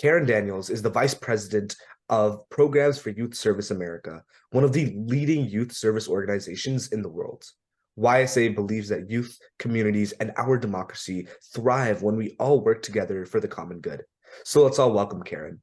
Karen Daniels is the Vice President of Programs for Youth Service America, one of the leading youth service organizations in the world. YSA believes that youth, communities, and our democracy thrive when we all work together for the common good. So let's all welcome Karen.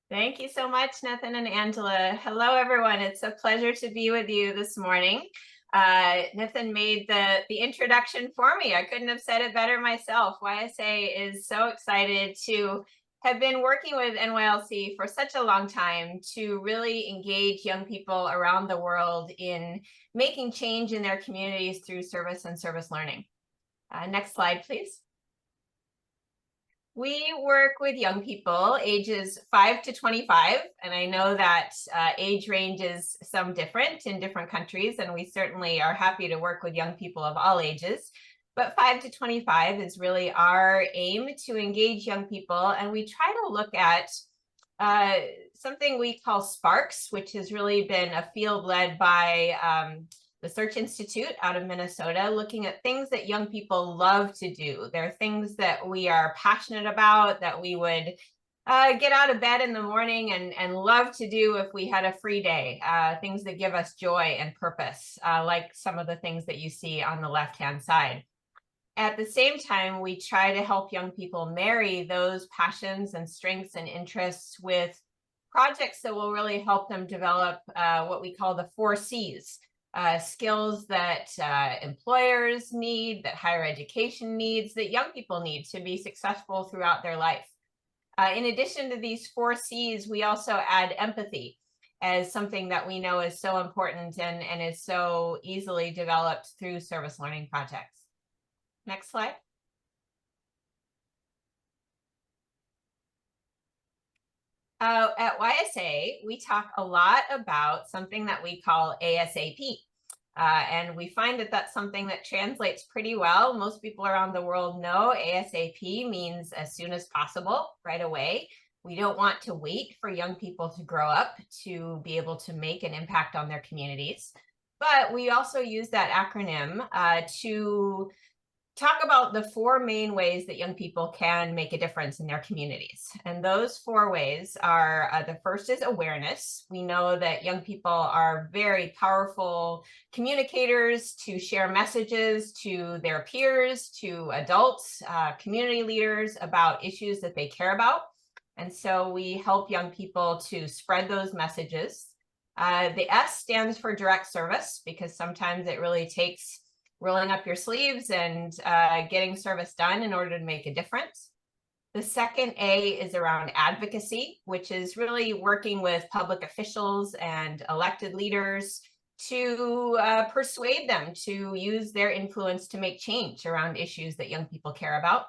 Thank you so much, Nathan and Angela. Hello, everyone. It's a pleasure to be with you this morning. Nathan made the introduction for me. I couldn't have said it better myself. YSA is so excited to have been working with NYLC for such a long time to really engage young people around the world in making change in their communities through service and service learning. Next slide, please. We work with young people ages 5 to 25, and I know that age range is some different in different countries, and we certainly are happy to work with young people of all ages. But 5 to 25 is really our aim to engage young people, and we try to look at something we call Sparks, which has really been a field led by the Search Institute out of Minnesota, looking at things that young people love to do. They're things that we are passionate about, that we would get out of bed in the morning and love to do if we had a free day, things that give us joy and purpose, like some of the things that you see on the left-hand side. At the same time, we try to help young people marry those passions and strengths and interests with projects that will really help them develop what we call the 4 C's. Skills that employers need, that higher education needs, that young people need to be successful throughout their life. In addition to these 4 C's, we also add empathy as something that we know is so important and is so easily developed through service learning projects. Next slide. At YSA, we talk a lot about something that we call ASAP. And we find that that's something that translates pretty well. Most people around the world know ASAP means as soon as possible, right away. We don't want to wait for young people to grow up to be able to make an impact on their communities. But we also use that acronym to talk about the 4 main ways that young people can make a difference in their communities. And those 4 ways are, the first is awareness. We know that young people are very powerful communicators to share messages to their peers, to adults, community leaders about issues that they care about. And so we help young people to spread those messages. The S stands for direct service, because sometimes it really takes rolling up your sleeves and getting service done in order to make a difference. The second A is around advocacy, which is really working with public officials and elected leaders to persuade them to use their influence to make change around issues that young people care about.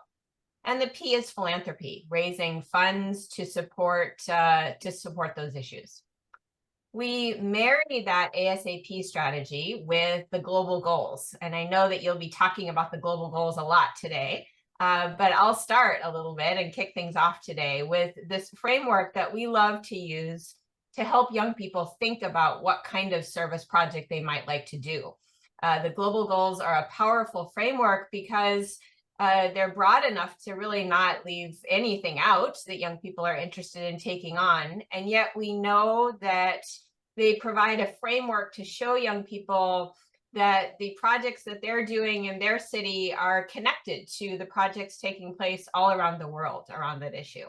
And the P is philanthropy, raising funds to support those issues. We marry that ASAP strategy with the global goals. And I know that you'll be talking about the global goals a lot today, but I'll start a little bit and kick things off today with this framework that we love to use to help young people think about what kind of service project they might like to do. The global goals are a powerful framework because they're broad enough to really not leave anything out that young people are interested in taking on. And yet we know that they provide a framework to show young people that the projects that they're doing in their city are connected to the projects taking place all around the world around that issue.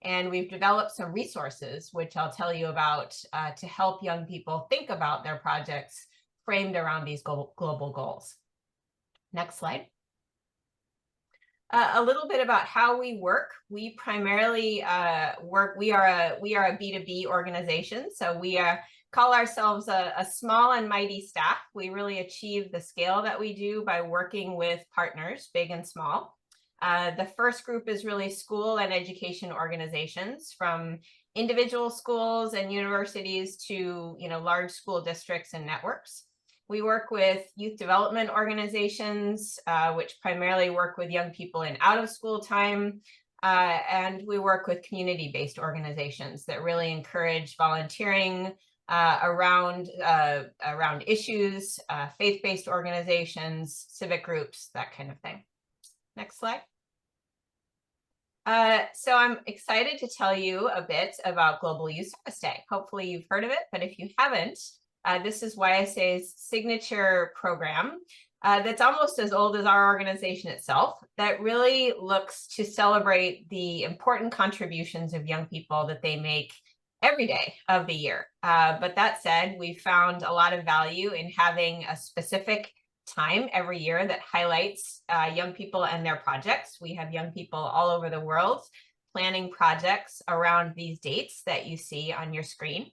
And we've developed some resources, which I'll tell you about, to help young people think about their projects framed around these global goals. Next slide. A little bit about how we work. We primarily we are a B2B organization, so we call ourselves a small and mighty staff. We really achieve the scale that we do by working with partners, big and small. The first group is really school and education organizations, from individual schools and universities to large school districts and networks. We work with youth development organizations, which primarily work with young people in out-of-school time. And we work with community-based organizations that really encourage volunteering around issues, faith-based organizations, civic groups, that kind of thing. Next slide. So I'm excited to tell you a bit about Global Youth Service Day. Hopefully you've heard of it, but if you haven't, this is YSA's signature program that's almost as old as our organization itself, that really looks to celebrate the important contributions of young people that they make every day of the year. But that said, we found a lot of value in having a specific time every year that highlights young people and their projects. We have young people all over the world planning projects around these dates that you see on your screen.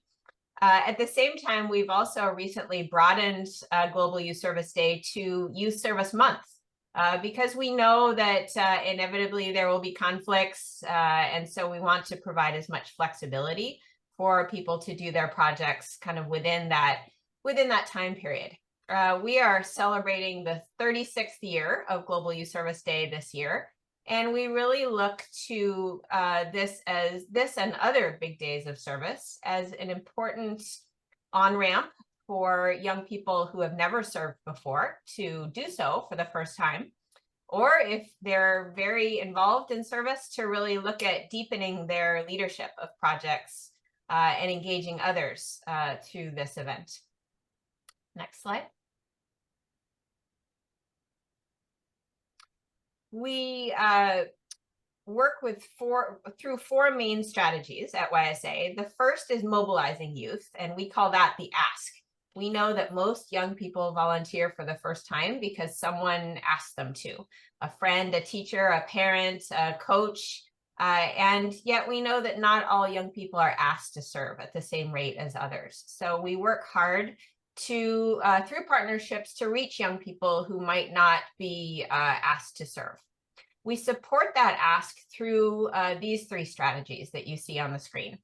At the same time, we've also recently broadened Global Youth Service Day to Youth Service Month, because we know that inevitably there will be conflicts, and so we want to provide as much flexibility for people to do their projects kind of within that time period. We are celebrating the 36th year of Global Youth Service Day this year, and we really look to this and other big days of service as an important on-ramp for young people who have never served before to do so for the first time, or if they're very involved in service, to really look at deepening their leadership of projects and engaging others through this event. Next slide. We work through four main strategies at YSA. The first is mobilizing youth, and we call that the ask. We know that most young people volunteer for the first time because someone asked them to, a friend, a teacher, a parent, a coach, and yet we know that not all young people are asked to serve at the same rate as others. So we work hard to through partnerships to reach young people who might not be asked to serve. We support that ask through these three strategies that you see on the screen.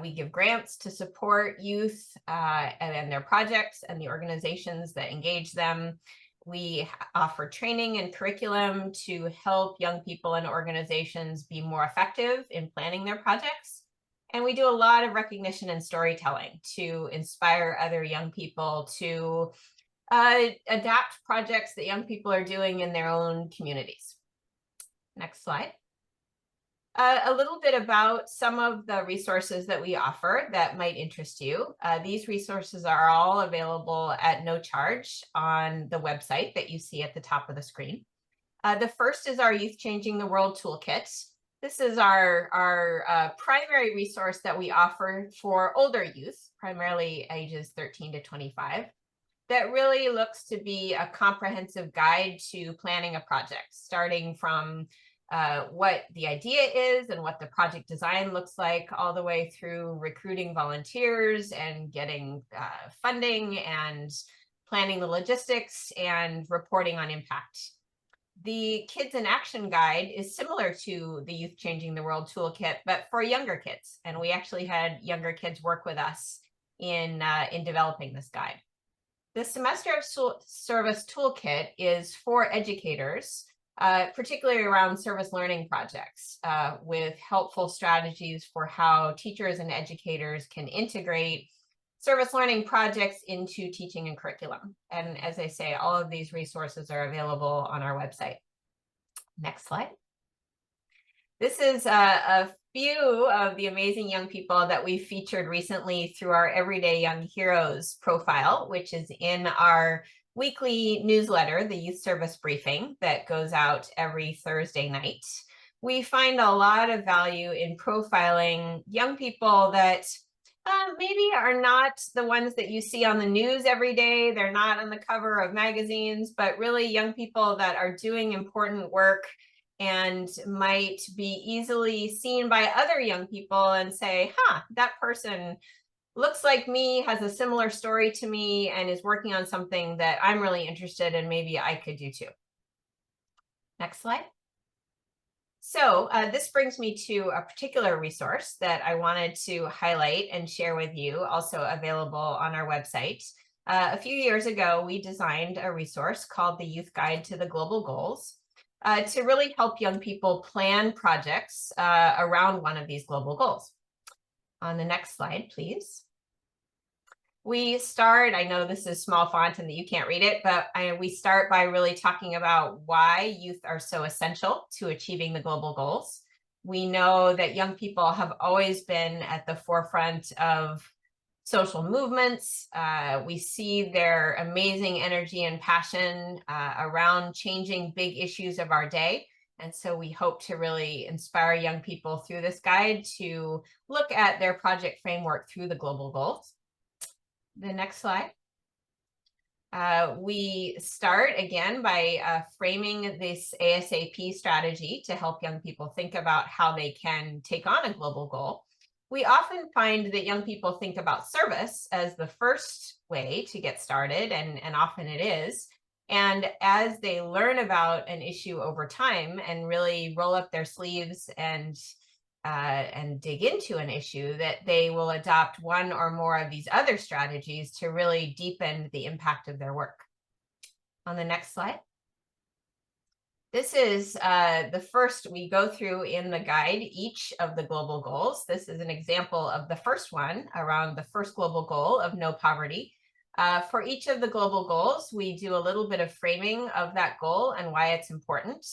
We give grants to support youth and their projects and the organizations that engage them. We offer training and curriculum to help young people and organizations be more effective in planning their projects. And we do a lot of recognition and storytelling to inspire other young people to adapt projects that young people are doing in their own communities. Next slide. A little bit about some of the resources that we offer that might interest you. These resources are all available at no charge on the website that you see at the top of the screen. The first is our Youth Changing the World Toolkit. This is our primary resource that we offer for older youth, primarily ages 13 to 25, that really looks to be a comprehensive guide to planning a project, starting from what the idea is and what the project design looks like, all the way through recruiting volunteers and getting funding and planning the logistics and reporting on impact. The Kids in Action Guide is similar to the Youth Changing the World Toolkit, but for younger kids. And we actually had younger kids work with us in developing this guide. The Semester of Service Toolkit is for educators, particularly around service learning projects, with helpful strategies for how teachers and educators can integrate service learning projects into teaching and curriculum. And as I say, all of these resources are available on our website. Next slide. This is a few of the amazing young people that we featured recently through our Everyday Young Heroes profile, which is in our weekly newsletter, the Youth Service Briefing, that goes out every Thursday night. We find a lot of value in profiling young people that maybe are not the ones that you see on the news every day. They're not on the cover of magazines, but really young people that are doing important work and might be easily seen by other young people and say, that person looks like me, has a similar story to me, and is working on something that I'm really interested in, maybe I could do too. Next slide. So this brings me to a particular resource that I wanted to highlight and share with you, also available on our website. A few years ago, we designed a resource called the Youth Guide to the Global Goals to really help young people plan projects around one of these global goals. On the next slide, please. We start, I know this is small font and that you can't read it, but we start by really talking about why youth are so essential to achieving the global goals. We know that young people have always been at the forefront of social movements. We see their amazing energy and passion around changing big issues of our day. And so we hope to really inspire young people through this guide to look at their project framework through the global goals. The next slide. We start again by framing this ASAP strategy to help young people think about how they can take on a global goal. We often find that young people think about service as the first way to get started, and often it is. And as they learn about an issue over time and really roll up their sleeves and dig into an issue, that they will adopt one or more of these other strategies to really deepen the impact of their work. On the next slide. This is the first we go through in the guide, each of the global goals. This is an example of the first one around the first global goal of no poverty. For each of the global goals, we do a little bit of framing of that goal and why it's important.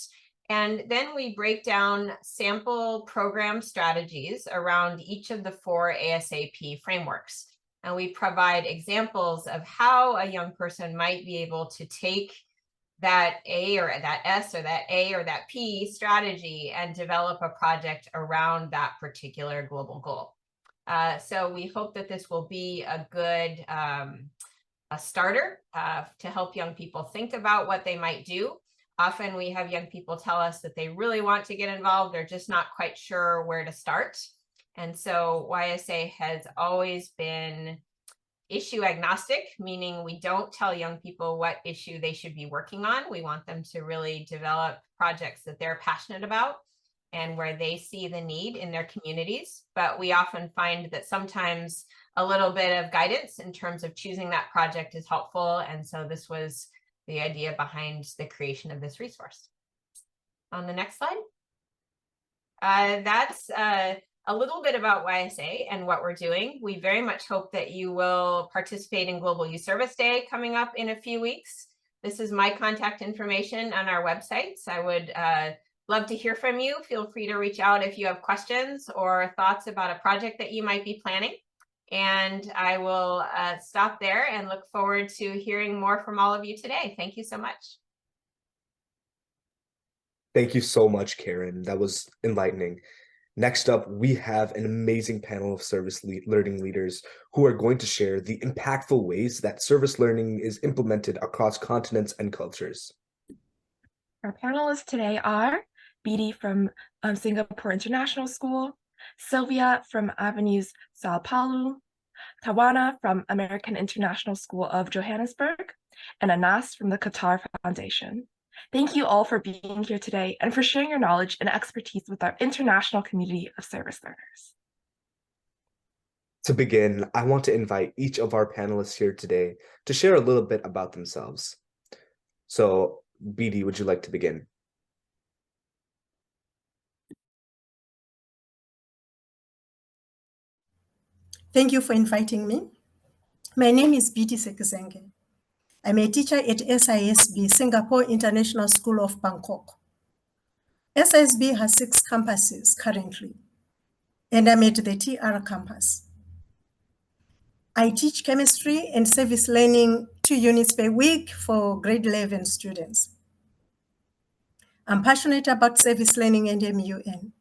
And then we break down sample program strategies around each of the 4 ASAP frameworks. And we provide examples of how a young person might be able to take that A or that S or that A or that P strategy and develop a project around that particular global goal. So we hope that this will be a good a starter to help young people think about what they might do. Often we have young people tell us that they really want to get involved. They're just not quite sure where to start. And so YSA has always been issue agnostic, meaning we don't tell young people what issue they should be working on. We want them to really develop projects that they're passionate about and where they see the need in their communities. But we often find that sometimes a little bit of guidance in terms of choosing that project is helpful. And so this was the idea behind the creation of this resource. On the next slide. That's a little bit about YSA and what we're doing. We very much hope that you will participate in Global Youth Service Day coming up in a few weeks. This is my contact information on our websites. I would love to hear from you. Feel free to reach out if you have questions or thoughts about a project that you might be planning. And I will stop there and look forward to hearing more from all of you today. Thank you so much. Thank you so much, Karen. That was enlightening. Next up, we have an amazing panel of service learning leaders who are going to share the impactful ways that service learning is implemented across continents and cultures. Our panelists today are Bidi from Singapore International School, Sylvia from Avenues Sao Paulo, Tawana from American International School of Johannesburg, and Anas from the Qatar Foundation. Thank you all for being here today and for sharing your knowledge and expertise with our international community of service learners. To begin, I want to invite each of our panelists here today to share a little bit about themselves. So, Bidi, would you like to begin? Thank you for inviting me. My name is Bidi Sekizenge. I'm a teacher at SISB, Singapore International School of Bangkok. SISB has 6 campuses currently, and I'm at the TR campus. I teach chemistry and service learning 2 units per week for grade 11 students. I'm passionate about service learning and MUN.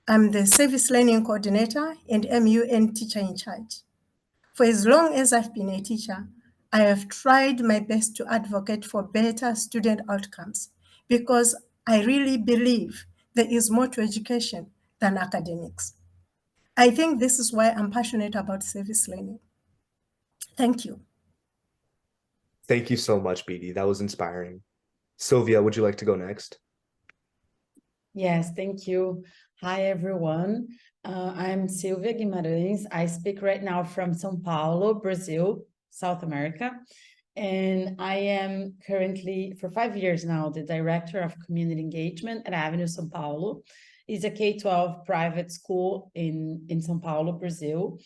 I'm the service learning coordinator and MUN teacher in charge. For as long as I've been a teacher, I have tried my best to advocate for better student outcomes because I really believe there is more to education than academics. I think this is why I'm passionate about service learning. Thank you. Thank you so much, Bidi. That was inspiring. Sylvia, would you like to go next? Yes, thank you. Hi, everyone. I'm Silvia Guimarães. I speak right now from São Paulo, Brazil, South America. And I am currently, for 5 years now, the Director of Community Engagement at Avenue São Paulo. It's a K-12 private school in São Paulo, Brazil.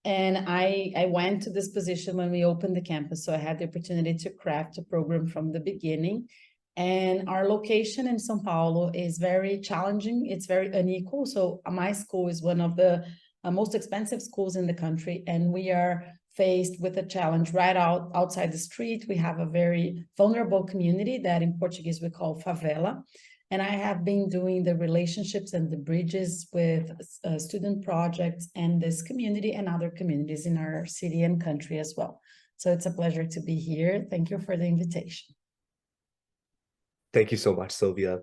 And I went to this position when we opened the campus, so I had the opportunity to craft a program from the beginning. And our location in São Paulo is very challenging. It's very unequal. So my school is one of the most expensive schools in the country, and we are faced with a challenge right outside the street. We have a very vulnerable community that in Portuguese we call favela. And I have been doing the relationships and the bridges with student projects and this community and other communities in our city and country as well. So it's a pleasure to be here. Thank you for the invitation. Thank you so much, Sylvia.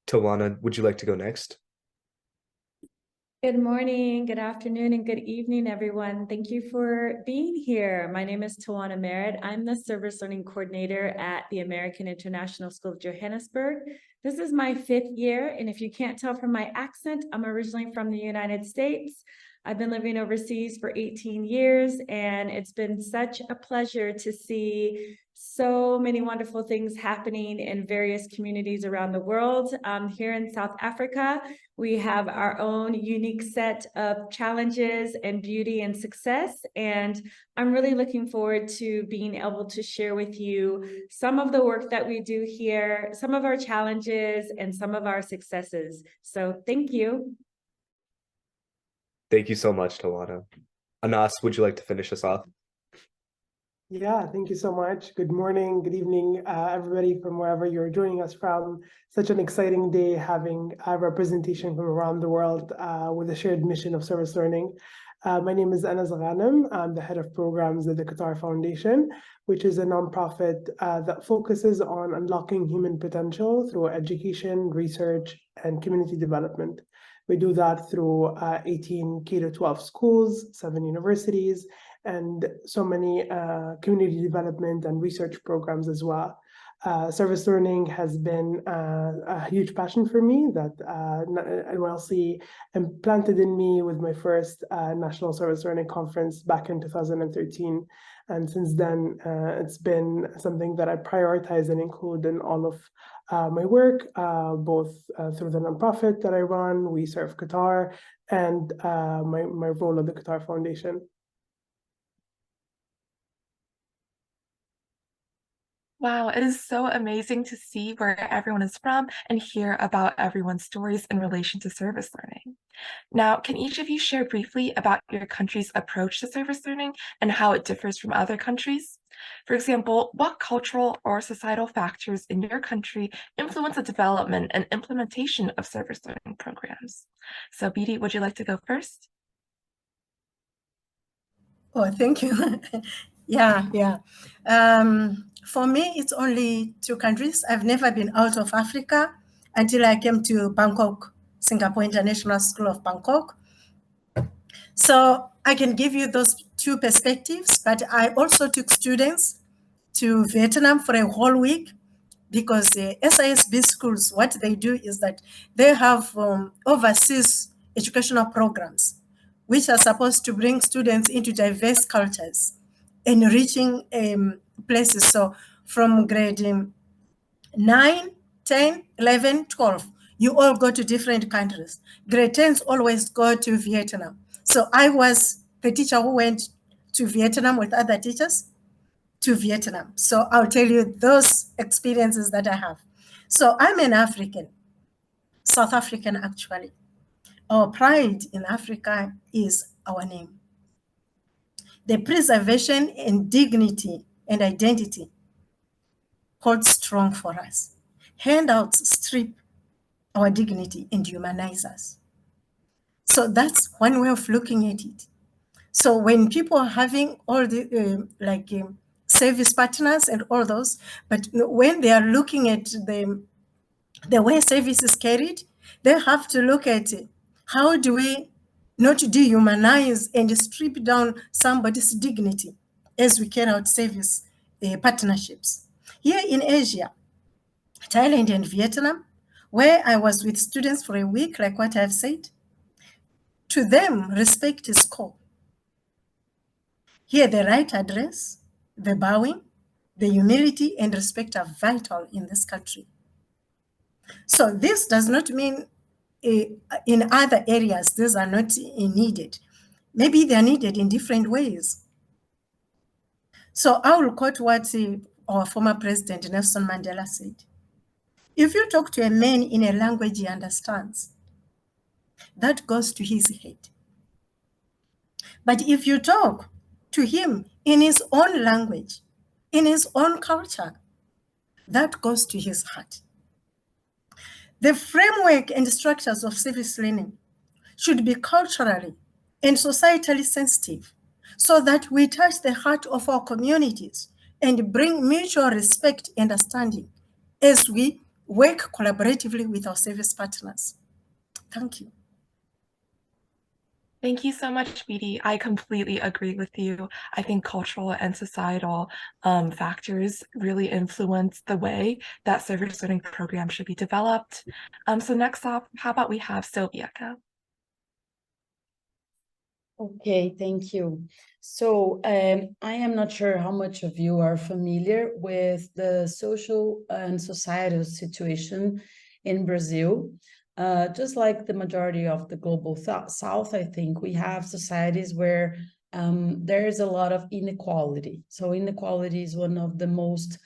Tawana, would you like to go next? Good morning, good afternoon, and good evening, everyone. Thank you for being here. My name is Tawana Merritt. I'm the Service Learning Coordinator at the American International School of Johannesburg. This is my 5th year, and if you can't tell from my accent, I'm originally from the United States. I've been living overseas for 18 years, and it's been such a pleasure to see so many wonderful things happening in various communities around the world. Here in South Africa, we have our own unique set of challenges and beauty and success, and I'm really looking forward to being able to share with you some of the work that we do here, some of our challenges, and some of our successes. So thank you. Thank you so much, Tawana. Anas, would you like to finish us off? Yeah, thank you so much. Good morning, good evening, everybody from wherever you're joining us from. Such an exciting day having representation from around the world with a shared mission of service learning. My name is Anas Ghanem. I'm the head of programs at the Qatar Foundation, which is a nonprofit that focuses on unlocking human potential through education, research, and community development. We do that through 18 K-12 schools, 7 universities, and so many community development and research programs as well. Service learning has been a huge passion for me that NYLC implanted in me with my first National Service Learning Conference back in 2013. And since then, it's been something that I prioritize and include in all of my work, both through the nonprofit that I run, We Serve Qatar, and my role at the Qatar Foundation. Wow, it is so amazing to see where everyone is from and hear about everyone's stories in relation to service learning. Now, can each of you share briefly about your country's approach to service learning and how it differs from other countries? For example, what cultural or societal factors in your country influence the development and implementation of service learning programs? So, Bidi, would you like to go first? Oh, thank you. Yeah. For me, it's only 2 countries. I've never been out of Africa until I came to Bangkok, Singapore International School of Bangkok. So I can give you those 2 perspectives, but I also took students to Vietnam for a whole week because the SISB schools, what they do is that they have overseas educational programs, which are supposed to bring students into diverse cultures, enriching places. So from grade 9, 10, 11, 12, you all go to different countries. Grade 10s always go to Vietnam. So I was the teacher who went to Vietnam with other teachers to Vietnam. So I'll tell you those experiences that I have. So I'm an African, South African actually. Our pride in Africa is our name. The preservation and dignity and identity hold strong for us. Handouts strip our dignity and humanize us. So that's one way of looking at it. So when people are having all the service partners and all those, but when they are looking at the way service is carried, they have to look at how do we not dehumanize and strip down somebody's dignity as we carry out service partnerships. Here in Asia, Thailand and Vietnam, where I was with students for a week, like what I've said, to them, respect is core. Here, the right address, the bowing, the humility, and respect are vital in this country. So this does not mean in other areas these are not needed. Maybe they are needed in different ways. So I will quote what our former president Nelson Mandela said. If you talk to a man in a language he understands, that goes to his head. But if you talk to him in his own language, in his own culture, that goes to his heart. The framework and structures of service learning should be culturally and societally sensitive so that we touch the heart of our communities and bring mutual respect and understanding as we work collaboratively with our service partners. Thank you. Thank you so much, BD. I completely agree with you. I think cultural and societal factors really influence the way that service learning programs should be developed. So next up, how about we have Sylvia go? Okay, thank you. So I am not sure how much of you are familiar with the social and societal situation in Brazil. Just like the majority of the global South, I think we have societies where there is a lot of inequality. So inequality is one of the most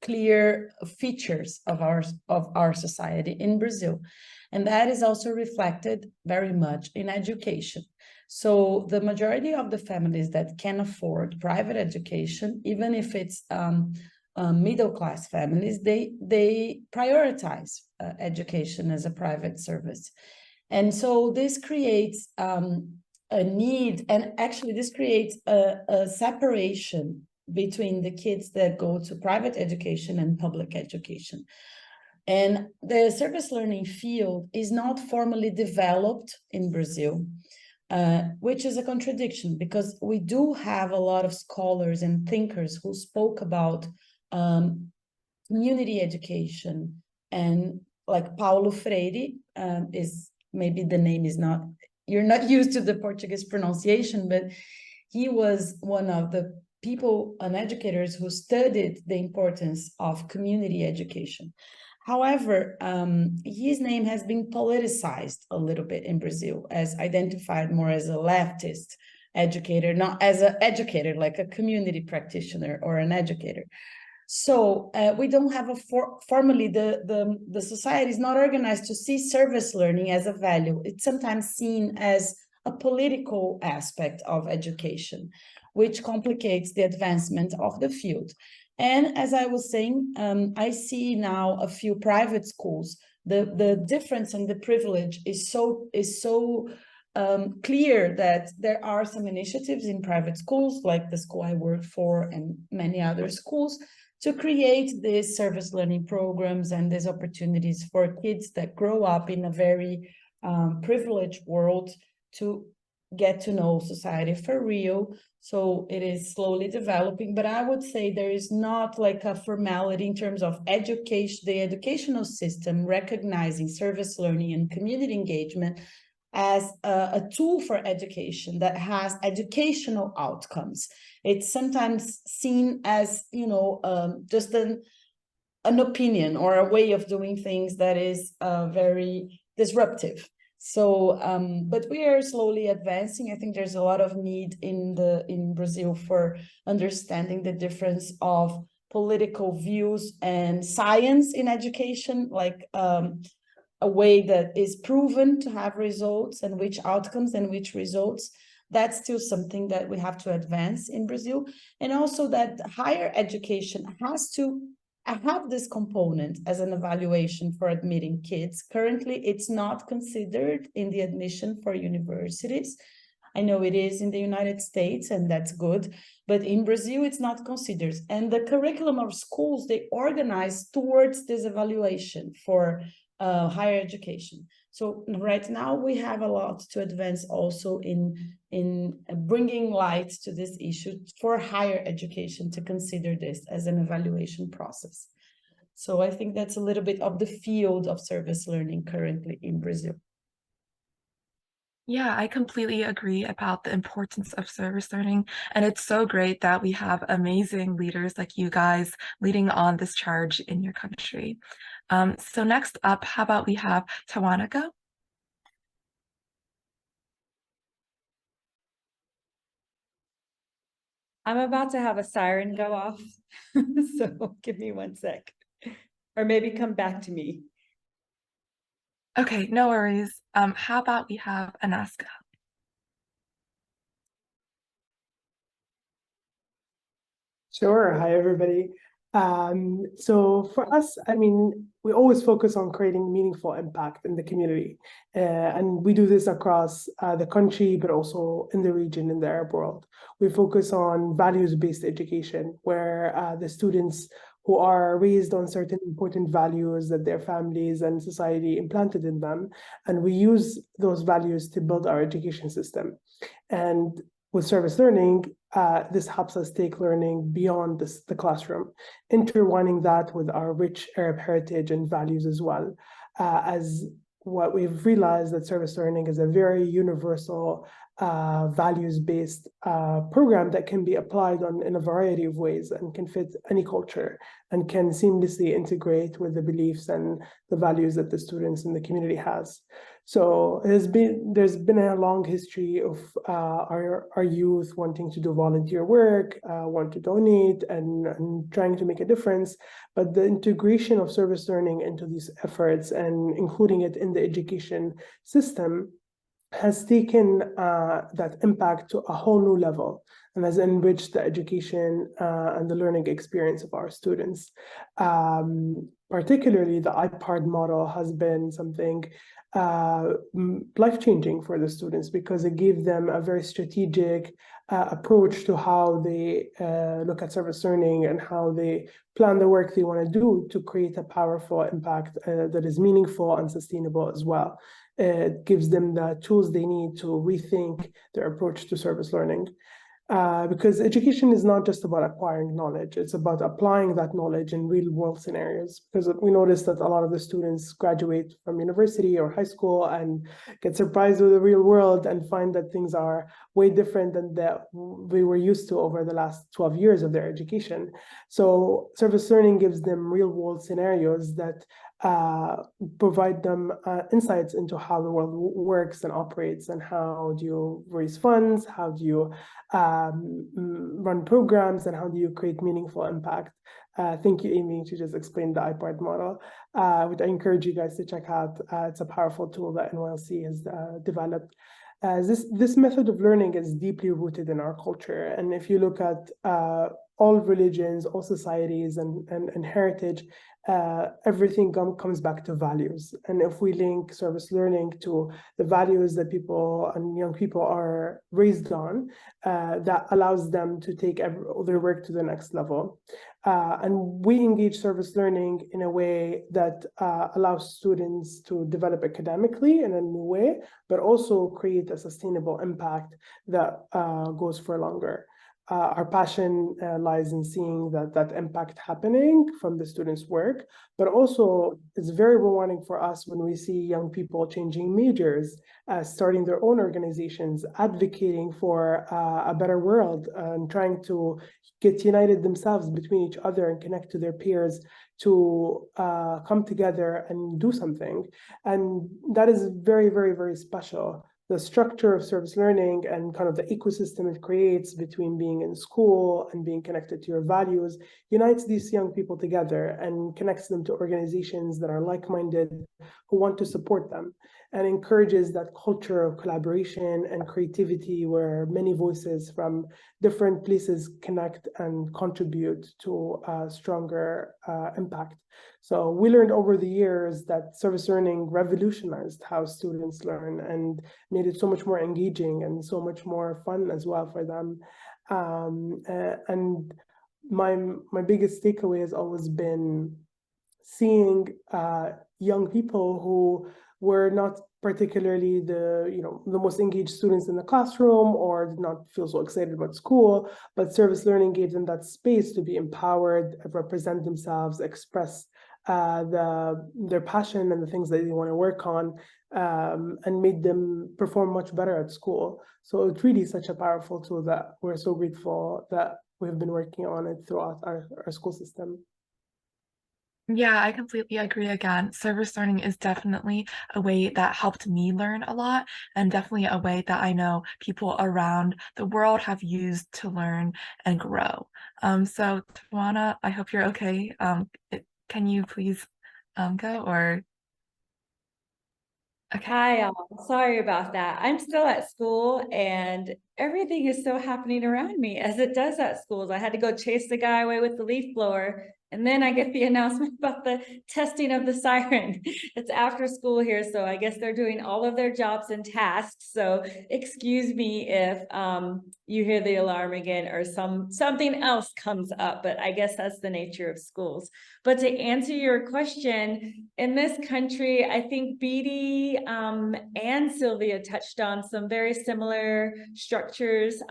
clear features of our society in Brazil. And that is also reflected very much in education. So the majority of the families that can afford private education, even if it's middle-class families, they prioritize education as a private service. And so this creates a need, and actually this creates a separation between the kids that go to private education and public education. And the service learning field is not formally developed in Brazil, which is a contradiction because we do have a lot of scholars and thinkers who spoke about community education, and like Paulo Freire is, maybe the name is not, you're not used to the Portuguese pronunciation, but he was one of the people and educators who studied the importance of community education. However, his name has been politicized a little bit in Brazil, as identified more as a leftist educator, not as an educator, like a community practitioner or an educator. So we don't have a formally, the society is not organized to see service learning as a value. It's sometimes seen as a political aspect of education, which complicates the advancement of the field. And as I was saying, I see now a few private schools. The difference and the privilege is so clear that there are some initiatives in private schools, like the school I work for and many other schools, to create these service learning programs and these opportunities for kids that grow up in a very privileged world to get to know society for real. So it is slowly developing, but I would say there is not like a formality in terms of education, the educational system recognizing service learning and community engagement as a tool for education that has educational outcomes. It's sometimes seen as, you know, just an opinion or a way of doing things that is very disruptive. So, but we are slowly advancing. I think there's a lot of need in Brazil for understanding the difference of political views and science in education, like a way that is proven to have results and which outcomes and which results. That's still something that we have to advance in Brazil. And also that higher education has to have this component as an evaluation for admitting kids. Currently, it's not considered in the admission for universities. I know it is in the United States, and that's good, but in Brazil, it's not considered. And the curriculum of schools, they organize towards this evaluation for higher education. So right now we have a lot to advance also in bringing light to this issue for higher education to consider this as an evaluation process. So I think that's a little bit of the field of service learning currently in Brazil. Yeah, I completely agree about the importance of service learning. And it's so great that we have amazing leaders like you guys leading on this charge in your country. So next up, how about we have Tawana go? I'm about to have a siren go off, so give me one sec. or maybe come back to me. Okay, no worries. How about we have Anaska? Sure. Hi, everybody. So for us, I mean, we always focus on creating meaningful impact in the community. And we do this across the country, but also in the region, in the Arab world. We focus on values-based education, where the students who are raised on certain important values that their families and society implanted in them, and we use those values to build our education system. And with service learning, this helps us take learning beyond the classroom, intertwining that with our rich Arab heritage and values as well. As what we've realized that service learning is a very universal, values-based program that can be applied in a variety of ways and can fit any culture and can seamlessly integrate with the beliefs and the values that the students in the community has. So there's been a long history of our youth wanting to do volunteer work, want to donate, and trying to make a difference. But the integration of service learning into these efforts and including it in the education system has taken that impact to a whole new level and has enriched the education and the learning experience of our students. Particularly, the iPad model has been something life-changing for the students because it gave them a very strategic approach to how they look at service learning and how they plan the work they want to do to create a powerful impact that is meaningful and sustainable as well. It gives them the tools they need to rethink their approach to service learning. Because education is not just about acquiring knowledge, it's about applying that knowledge in real world scenarios. Because we noticed that a lot of the students graduate from university or high school and get surprised with the real world and find that things are way different than that we were used to over the last 12 years of their education. So service learning gives them real world scenarios that provide them insights into how the world works and operates, and how do you raise funds, how do you run programs, and how do you create meaningful impact. Thank you, Amy, to just explain the iPad model, which I encourage you guys to check out. It's a powerful tool that NYLC has developed. This method of learning is deeply rooted in our culture. And if you look at all religions, all societies, and heritage, everything comes back to values. And if we link service learning to the values that people and young people are raised on, that allows them to take their work to the next level. And we engage service learning in a way that allows students to develop academically in a new way, but also create a sustainable impact that goes for longer. Our passion lies in seeing that impact happening from the students' work, but also it's very rewarding for us when we see young people changing majors, starting their own organizations, advocating for a better world, and trying to get united themselves between each other and connect to their peers to come together and do something. And that is very, very, very special. The structure of service learning and kind of the ecosystem it creates between being in school and being connected to your values unites these young people together and connects them to organizations that are like-minded, who want to support them, and encourages that culture of collaboration and creativity where many voices from different places connect and contribute to a stronger impact. So we learned over the years that service learning revolutionized how students learn and made it so much more engaging and so much more fun as well for them. And my biggest takeaway has always been seeing young people who were not particularly the most engaged students in the classroom or did not feel so excited about school, but service learning gave them that space to be empowered, represent themselves, express their passion and the things that they want to work on, and made them perform much better at school. So it's really such a powerful tool that we're so grateful that we've been working on it throughout our school system. Yeah, I completely agree again. Service learning is definitely a way that helped me learn a lot, and definitely a way that I know people around the world have used to learn and grow. So Tawana, I hope you're okay. can you please go or? Okay. Hi, all. Sorry about that. I'm still at school and everything is still happening around me as it does at schools. I had to go chase the guy away with the leaf blower. And then I get the announcement about the testing of the siren. It's after school here, so I guess they're doing all of their jobs and tasks. So excuse me if you hear the alarm again or something else comes up, but I guess that's the nature of schools. But to answer your question, in this country, I think Beatty and Sylvia touched on some very similar structures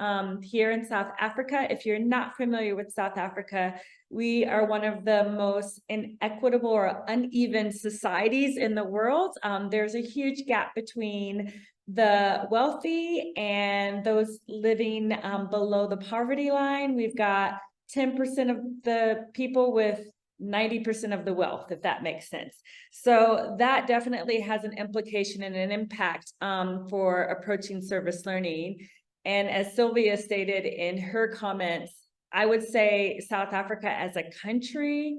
here in South Africa. If you're not familiar with South Africa, we are one of the most inequitable or uneven societies in the world. There's a huge gap between the wealthy and those living below the poverty line. We've got 10% of the people with 90% of the wealth, if that makes sense. So that definitely has an implication and an impact for approaching service learning. And as Sylvia stated in her comments, I would say South Africa as a country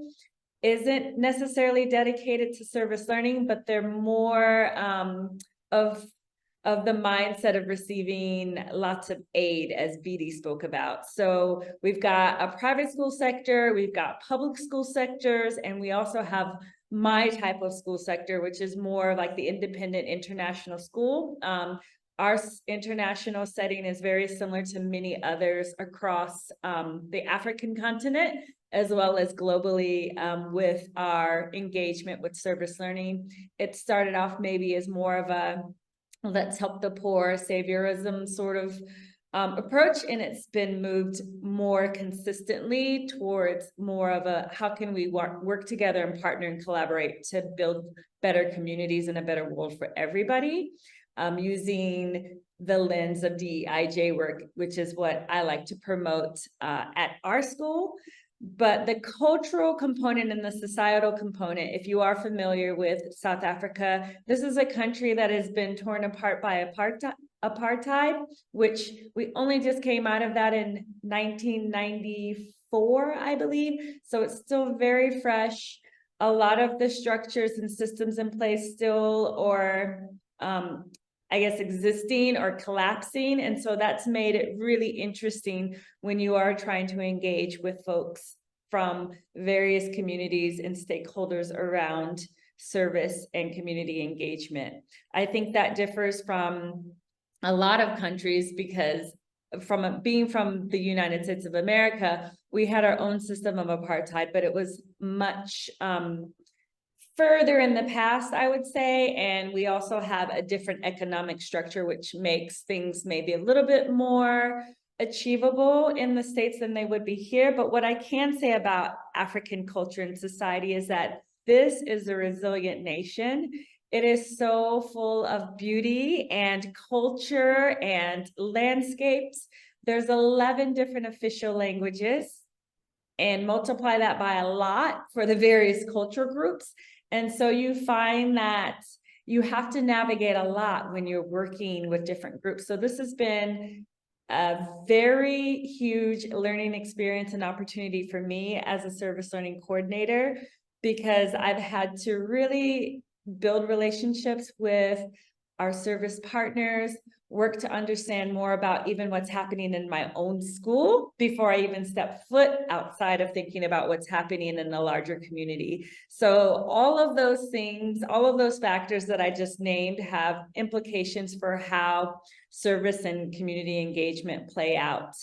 isn't necessarily dedicated to service learning, but they're more of the mindset of receiving lots of aid, as Beatty spoke about. So we've got a private school sector, we've got public school sectors, and we also have my type of school sector, which is more like the independent international school. Our international setting is very similar to many others across the African continent, as well as globally with our engagement with service learning. It started off maybe as more of a let's help the poor saviorism sort of approach, and it's been moved more consistently towards more of a how can we work together and partner and collaborate to build better communities and a better world for everybody, using the lens of DEIJ work, which is what I like to promote at our school. But the cultural component and the societal component, if you are familiar with South Africa, this is a country that has been torn apart by apartheid, which we only just came out of that in 1994, I believe. So it's still very fresh. A lot of the structures and systems in place still or I guess existing or collapsing. And so that's made it really interesting when you are trying to engage with folks from various communities and stakeholders around service and community engagement. I think that differs from a lot of countries because being from the United States of America, we had our own system of apartheid, but it was much further in the past, I would say, and we also have a different economic structure, which makes things maybe a little bit more achievable in the States than they would be here. But what I can say about African culture and society is that this is a resilient nation. It is so full of beauty and culture and landscapes. There's 11 different official languages, and multiply that by a lot for the various culture groups. And so you find that you have to navigate a lot when you're working with different groups. So this has been a very huge learning experience and opportunity for me as a service learning coordinator, because I've had to really build relationships with our service partners, work to understand more about even what's happening in my own school before I even step foot outside of thinking about what's happening in the larger community. So all of those things, all of those factors that I just named have implications for how service and community engagement play out.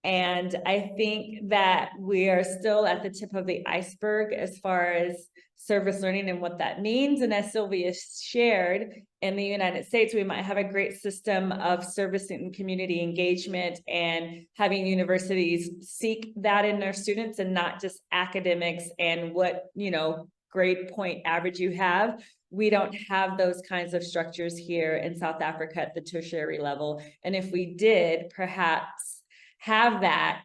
And I think that we are still at the tip of the iceberg as far as service learning and what that means. And as Sylvia shared, in the United States, we might have a great system of service and community engagement and having universities seek that in their students and not just academics and what, grade point average you have. We don't have those kinds of structures here in South Africa at the tertiary level. And if we did, perhaps have that,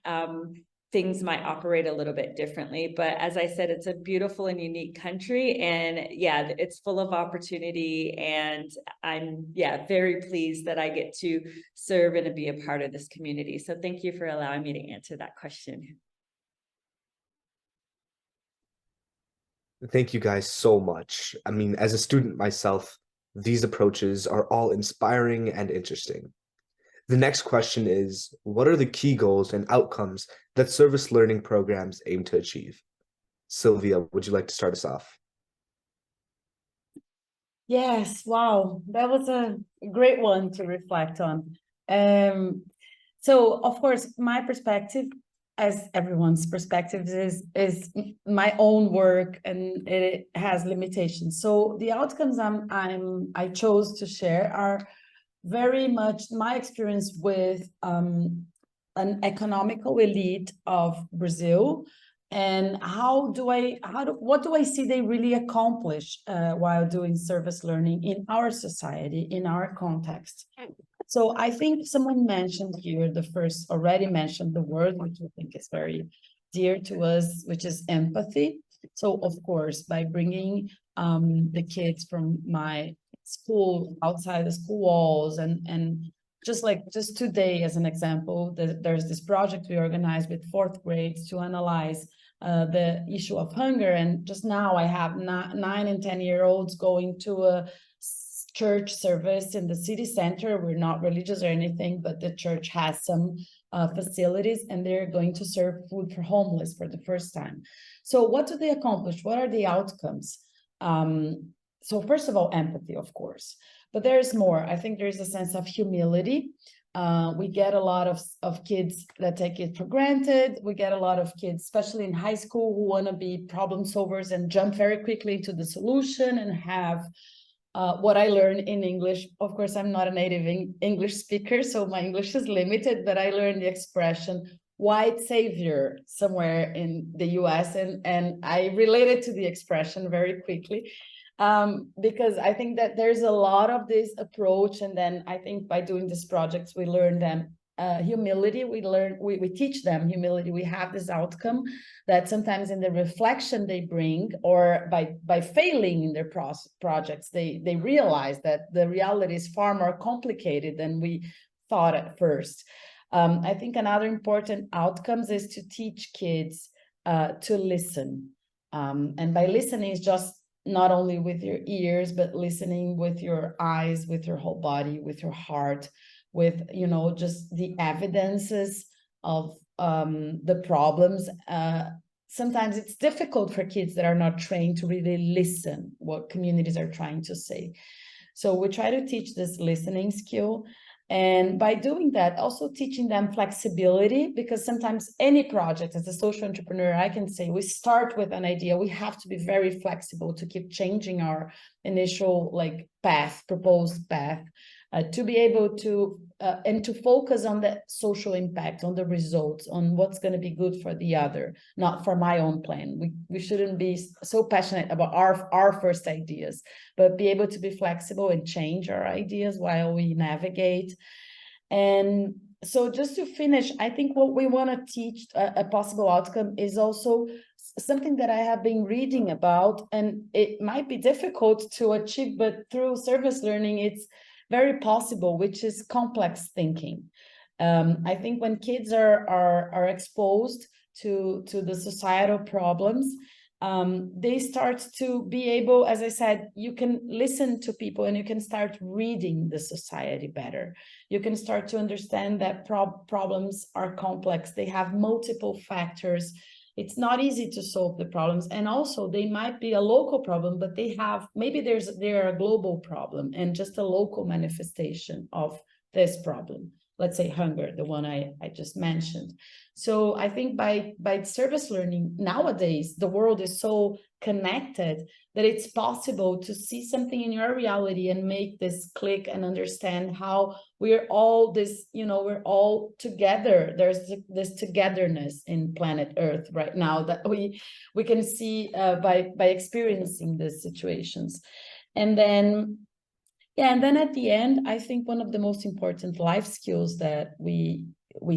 things might operate a little bit differently. But as I said, it's a beautiful and unique country, and yeah, it's full of opportunity, and I'm very pleased that I get to serve and to be a part of this community. So thank you for allowing me to answer that question. Thank you guys so much. I mean, as a student myself, these approaches are all inspiring and interesting. The next question is, what are the key goals and outcomes that service learning programs aim to achieve? Sylvia, would you like to start us off? Yes, wow, that was a great one to reflect on. So of course, my perspective, as everyone's perspective, is my own work, and it has limitations. So the outcomes I chose to share are very much my experience with an economical elite of Brazil, and what do I see they really accomplish while doing service learning in our society, in our context. So I think someone mentioned here, already mentioned the word, which I think is very dear to us, which is empathy. So of course, by bringing the kids from my school outside the school walls, and just today as an example, there's this project we organized with fourth grades to analyze the issue of hunger. And just now I have 9 and 10-year-olds going to a church service in the city center. We're not religious or anything, but the church has some facilities, and they're going to serve food for homeless for the first time. So what do they accomplish? What are the outcomes? So first of all, empathy, of course, but there's more. I think there's a sense of humility. We get a lot of kids that take it for granted. We get a lot of kids, especially in high school, who want to be problem solvers and jump very quickly to the solution and have what I learned in English. Of course, I'm not a native English speaker, so my English is limited, but I learned the expression white savior somewhere in the US, and I related to the expression very quickly. Because I think that there's a lot of this approach, and then I think by doing these projects, we learn them humility. We teach them humility. We have this outcome that sometimes in the reflection they bring, or by failing in their projects, they realize that the reality is far more complicated than we thought at first. I think another important outcomes is to teach kids to listen, and by listening is just not only with your ears, but listening with your eyes, with your whole body, with your heart, with, just the evidences of the problems. Sometimes it's difficult for kids that are not trained to really listen what communities are trying to say. So we try to teach this listening skill. And by doing that, also teaching them flexibility, because sometimes any project, as a social entrepreneur, I can say we start with an idea. We have to be very flexible to keep changing our initial proposed path, to be able to, and to focus on the social impact, on the results, on what's going to be good for the other, not for my own plan. We shouldn't be so passionate about our first ideas, but be able to be flexible and change our ideas while we navigate. And so just to finish, I think what we want to teach, a possible outcome, is also something that I have been reading about, and it might be difficult to achieve, but through service learning, it's very possible, which is complex thinking. I think when kids are exposed to the societal problems, they start to be able, as I said, you can listen to people and you can start reading the society better. You can start to understand that problems are complex. They have multiple factors. It's not easy to solve the problems. And also they might be a local problem, but maybe they're a global problem and just a local manifestation of this problem. Let's say hunger, the one I just mentioned. So I think by service learning, nowadays, the world is so connected that it's possible to see something in your reality and make this click and understand how we're all we're all together. There's this togetherness in planet Earth right now that we can see by experiencing these situations. And then at the end, I think one of the most important life skills that we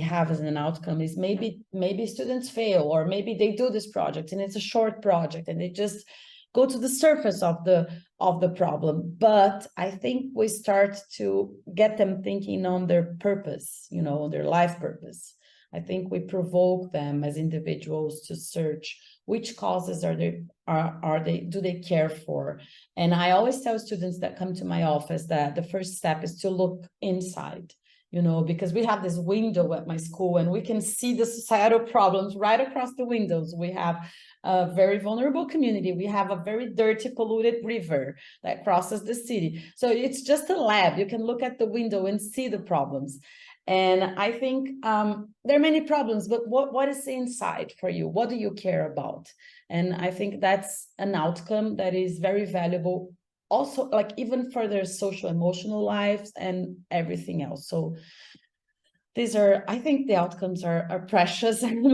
have as an outcome is maybe students fail, or maybe they do this project and it's a short project and they just go to the surface of the problem. But I think we start to get them thinking on their purpose, their life purpose. I think we provoke them as individuals to search which causes do they care for. And I always tell students that come to my office that the first step is to look inside, you know, because we have this window at my school and we can see the societal problems right across the windows. We have a very vulnerable community. We have a very dirty, polluted river that crosses the city. So it's just a lab. You can look at the window and see the problems. And I think there are many problems, but what is inside for you? What do you care about? And I think that's an outcome that is very valuable also, like even for their social emotional lives and everything else. So these are, I think the outcomes are precious, and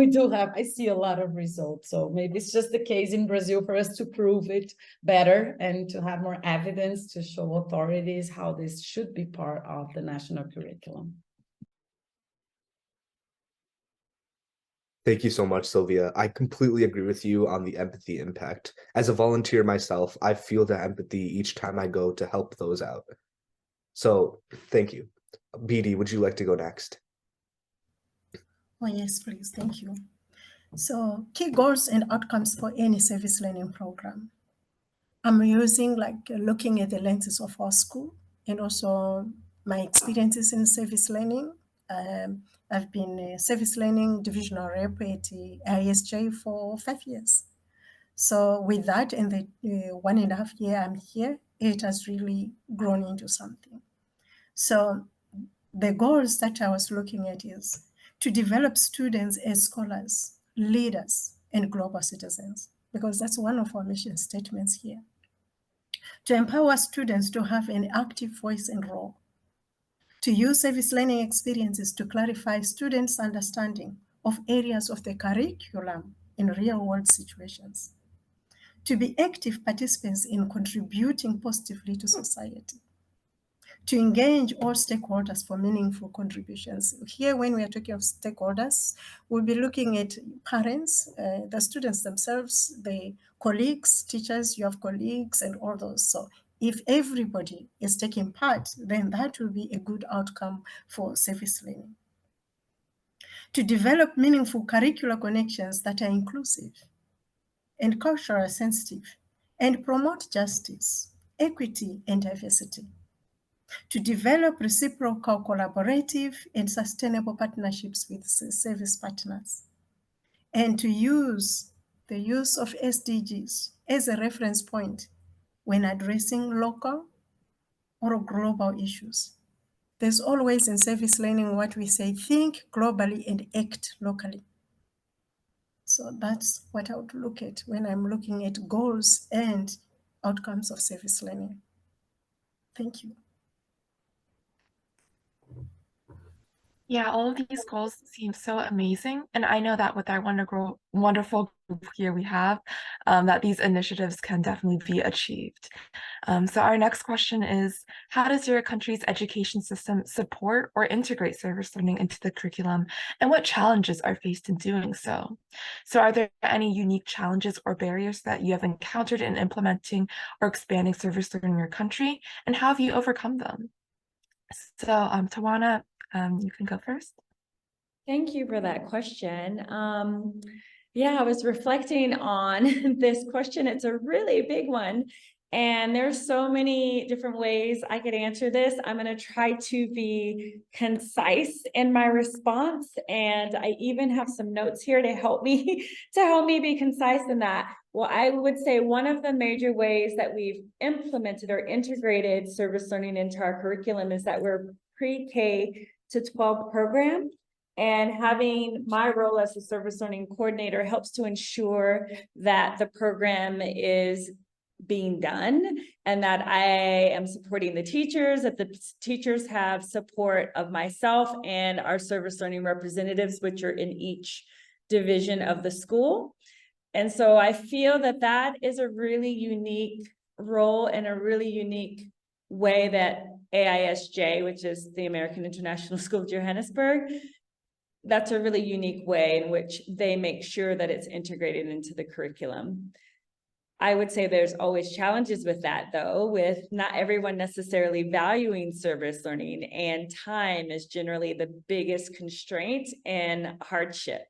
I see a lot of results. So maybe it's just the case in Brazil for us to prove it better and to have more evidence to show authorities how this should be part of the national curriculum. Thank you so much, Sylvia. I completely agree with you on the empathy impact. As a volunteer myself, I feel that empathy each time I go to help those out. So thank you. BD, would you like to go next? Oh, yes, please. Thank you. So key goals and outcomes for any service learning program. I'm using looking at the lenses of our school and also my experiences in service learning. I've been a service learning divisional rep at ISJ for 5 years. So with that and the 1.5 year I'm here, it has really grown into something. So the goals that I was looking at is to develop students as scholars, leaders, and global citizens, because that's one of our mission statements here. To empower students to have an active voice and role. To use service learning experiences to clarify students' understanding of areas of the curriculum in real-world situations. To be active participants in contributing positively to society. To engage all stakeholders for meaningful contributions. Here, when we are talking of stakeholders, we'll be looking at parents, the students themselves, the colleagues, teachers, you have colleagues and all those. So if everybody is taking part, then that will be a good outcome for service learning. To develop meaningful curricular connections that are inclusive and culturally sensitive and promote justice, equity, and diversity. To develop reciprocal, collaborative, and sustainable partnerships with service partners, and to use the use of SDGs as a reference point when addressing local or global issues. There's always in service learning what we say, think globally and act locally. So that's what I would look at when I'm looking at goals and outcomes of service learning. Thank you. Yeah, all of these goals seem so amazing. And I know that with our wonderful group here we have, that these initiatives can definitely be achieved. So our next question is, how does your country's education system support or integrate service learning into the curriculum, and what challenges are faced in doing so? So are there any unique challenges or barriers that you have encountered in implementing or expanding service learning in your country, and how have you overcome them? So Tawana, you can go first. Thank you for that question. Yeah, I was reflecting on this question. It's a really big one, and there's so many different ways I could answer this. I'm going to try to be concise in my response, and I even have some notes here to help me be concise in that. Well, I would say one of the major ways that we've implemented or integrated service learning into our curriculum is that we're pre-K to 12 program. And having my role as a service learning coordinator helps to ensure that the program is being done and that I am supporting the teachers, that the teachers have support of myself and our service learning representatives, which are in each division of the school. And so I feel that that is a really unique role and a really unique way that AISJ, which is the American International School of Johannesburg, that's a really unique way in which they make sure that it's integrated into the curriculum. I would say there's always challenges with that, though, with not everyone necessarily valuing service learning, and time is generally the biggest constraint and hardship.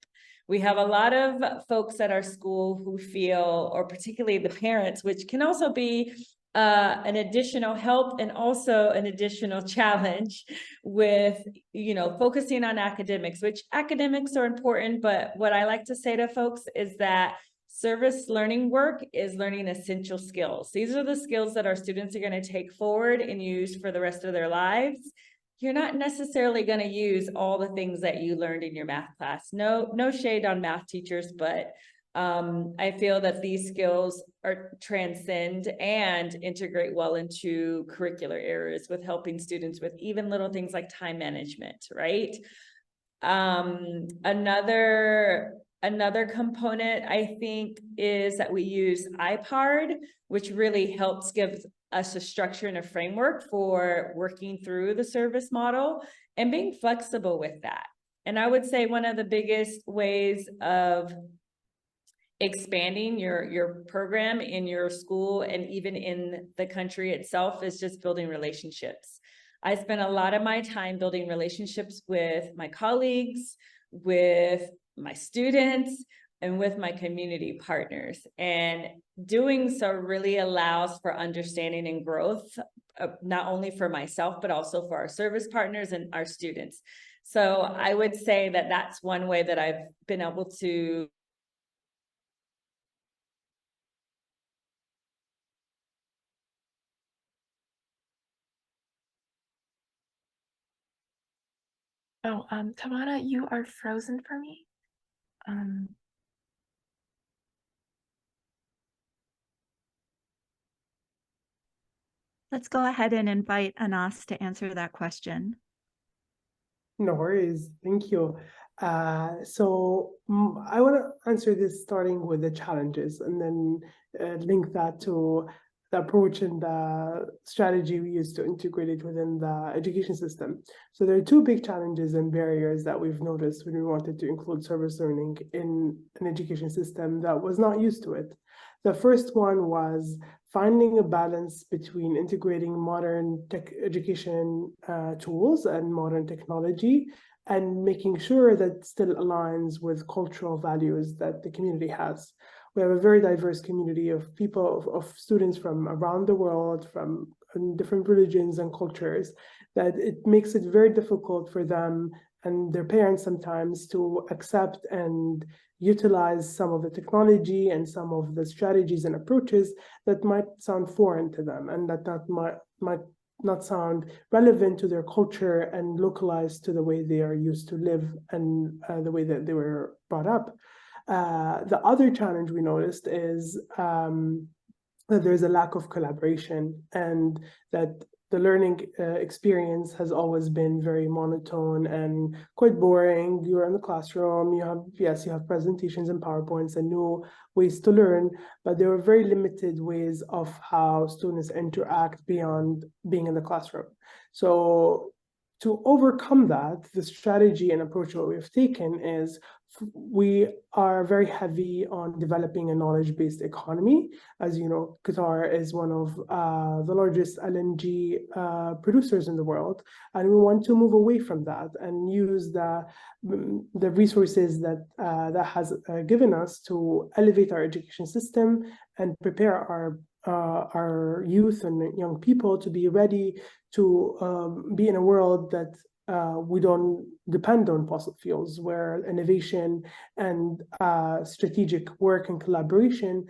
We have a lot of folks at our school who feel, or particularly the parents, which can also be an additional help and also an additional challenge with, focusing on academics, which academics are important. But what I like to say to folks is that service learning work is learning essential skills. These are the skills that our students are going to take forward and use for the rest of their lives. You're not necessarily going to use all the things that you learned in your math class. No shade on math teachers, but I feel that these skills are transcend and integrate well into curricular areas with helping students with even little things like time management, right? Another component, I think, is that we use iPard, which really helps give us a structure and a framework for working through the service model and being flexible with that. And I would say one of the biggest ways of expanding your program in your school and even in the country itself is just building relationships. I spent a lot of my time building relationships with my colleagues, with my students, and with my community partners. And doing so really allows for understanding and growth, not only for myself, but also for our service partners and our students. So I would say that that's one way that I've been able to Oh, Tawana, you are frozen for me. Let's go ahead and invite Anas to answer that question. No worries. Thank you. So I want to answer this starting with the challenges and then link that to the approach and the strategy we use to integrate it within the education system. So there are two big challenges and barriers that we've noticed when we wanted to include service learning in an education system that was not used to it. The first one was finding a balance between integrating modern tech education tools and modern technology and making sure that still aligns with cultural values that the community has. We have a very diverse community of people, of students from around the world, from different religions and cultures, that it makes it very difficult for them and their parents sometimes to accept and utilize some of the technology and some of the strategies and approaches that might sound foreign to them and that might not sound relevant to their culture and localized to the way they are used to live and the way that they were brought up. The other challenge we noticed is that there's a lack of collaboration and that the learning experience has always been very monotone and quite boring. You're in the classroom, you have presentations and PowerPoints and new ways to learn, but there are very limited ways of how students interact beyond being in the classroom. So to overcome that, the strategy and approach that we've taken is we are very heavy on developing a knowledge-based economy. As you know, Qatar is one of the largest LNG producers in the world, and we want to move away from that and use the resources that that has given us to elevate our education system and prepare our youth and young people to be ready to be in a world that we don't depend on fossil fuels, where innovation and strategic work and collaboration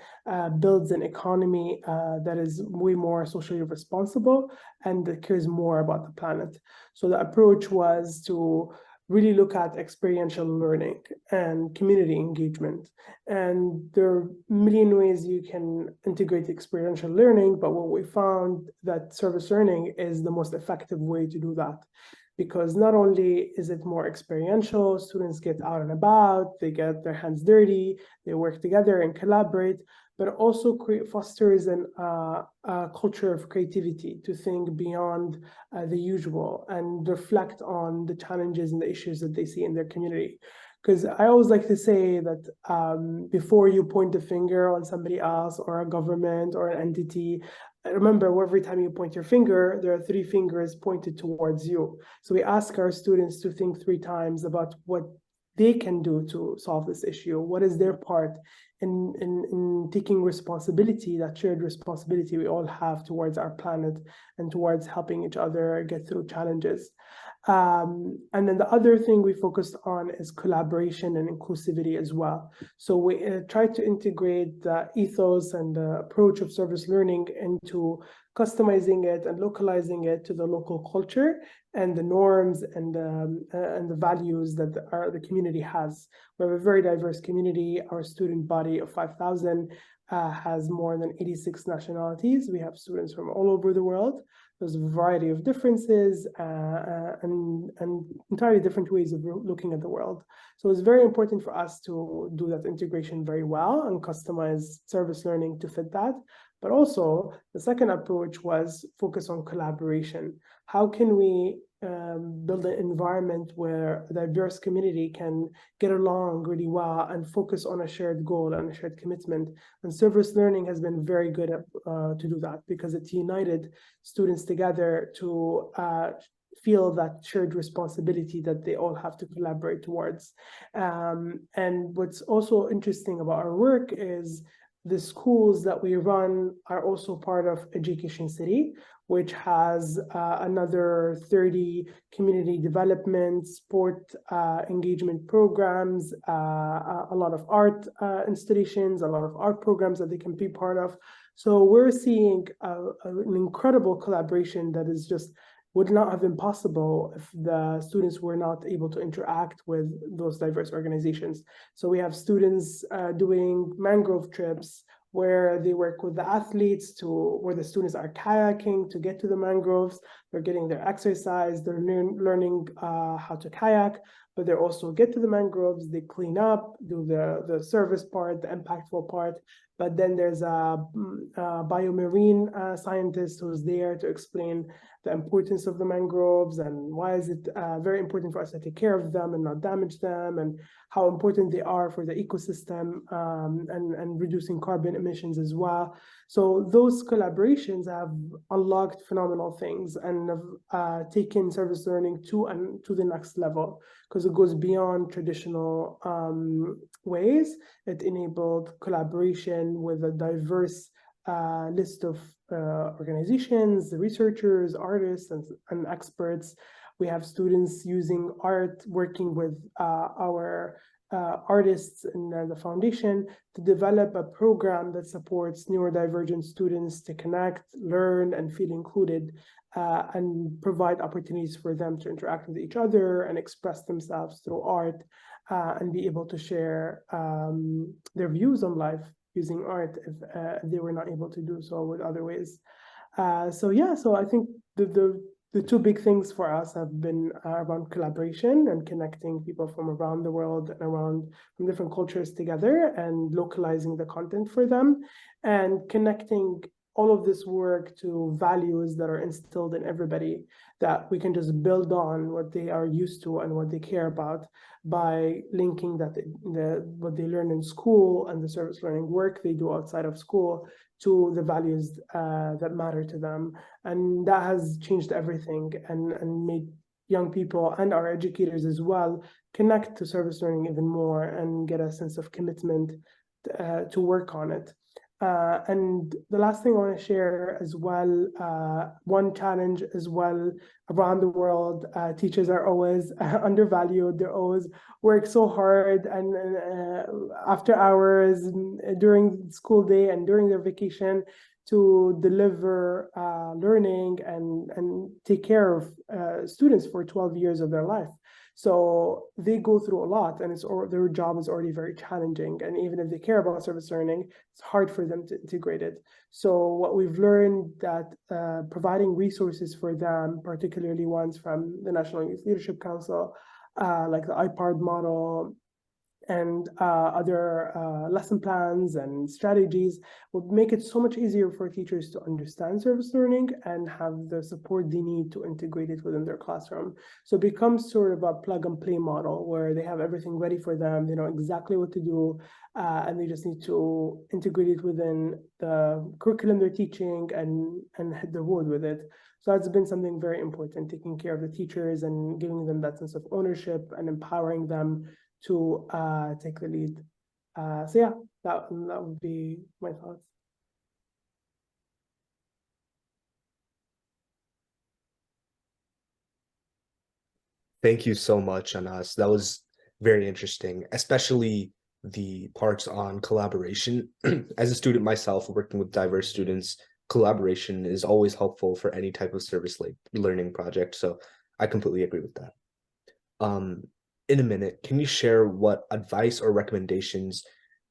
builds an economy that is way more socially responsible and that cares more about the planet. So the approach was to really look at experiential learning and community engagement. And there are a million ways you can integrate experiential learning, but what we found that service learning is the most effective way to do that. Because not only is it more experiential, students get out and about, they get their hands dirty, they work together and collaborate, but also fosters a culture of creativity to think beyond the usual and reflect on the challenges and the issues that they see in their community. Because I always like to say that before you point the finger on somebody else or a government or an entity, remember, every time you point your finger, there are 3 fingers pointed towards you. So we ask our students to think 3 times about what they can do to solve this issue. What is their part in taking responsibility, that shared responsibility we all have towards our planet and towards helping each other get through challenges. And then the other thing we focused on is collaboration and inclusivity as well. So we try to integrate the ethos and the approach of service learning into customizing it and localizing it to the local culture and the norms and the values that the community has. We have a very diverse community. Our student body of 5,000 has more than 86 nationalities. We have students from all over the world. There's a variety of differences and entirely different ways of looking at the world. So it's very important for us to do that integration very well and customize service learning to fit that. But also, the second approach was focus on collaboration. How can we build an environment where a diverse community can get along really well and focus on a shared goal and a shared commitment? And service learning has been very good at to do that, because it united students together to feel that shared responsibility that they all have to collaborate towards. And what's also interesting about our work is the schools that we run are also part of Education City, which has another 30 community development, sport engagement programs, a lot of art installations, a lot of art programs that they can be part of. So we're seeing an incredible collaboration that is just would not have been possible if the students were not able to interact with those diverse organizations. So we have students doing mangrove trips where they work with the athletes where the students are kayaking to get to the mangroves. They're getting their exercise, they're learning how to kayak, but they also get to the mangroves, they clean up, do the service part, the impactful part. But then there's a biomarine scientist who's there to explain the importance of the mangroves and why is it very important for us to take care of them and not damage them, and how important they are for the ecosystem and reducing carbon emissions as well. So those collaborations have unlocked phenomenal things and have taken service learning to the next level, because it goes beyond traditional ways. It enabled collaboration with a diverse list of organizations, researchers, artists, and experts. We have students using art, working with our artists in the foundation to develop a program that supports neurodivergent students to connect, learn, and feel included, and provide opportunities for them to interact with each other and express themselves through art, and be able to share their views on life using art if they were not able to do so with other ways. So I think the 2 big things for us have been around collaboration and connecting people from around the world and from different cultures together and localizing the content for them, and connecting all of this work to values that are instilled in everybody, that we can just build on what they are used to and what they care about by linking that what they learn in school and the service learning work they do outside of school to the values that matter to them. And that has changed everything and made young people and our educators as well connect to service learning even more and get a sense of commitment to work on it. And the last thing I want to share as well, one challenge as well around the world, teachers are always undervalued. They always work so hard and after hours, during school day and during their vacation to deliver learning and take care of students for 12 years of their life. So they go through a lot, and their job is already very challenging. And even if they care about service learning, it's hard for them to integrate it. So what we've learned that providing resources for them, particularly ones from the National Youth Leadership Council, like the IPARD model and other lesson plans and strategies would make it so much easier for teachers to understand service learning and have the support they need to integrate it within their classroom. So it becomes sort of a plug and play model where they have everything ready for them, they know exactly what to do, and they just need to integrate it within the curriculum they're teaching and hit the road with it. So that's been something very important, taking care of the teachers and giving them that sense of ownership and empowering them to take the lead. So yeah, that would be my thoughts. Thank you so much, Anas. That was very interesting, especially the parts on collaboration. As a student myself, working with diverse students, collaboration is always helpful for any type of service like learning project. So I completely agree with that. In a minute, can you share what advice or recommendations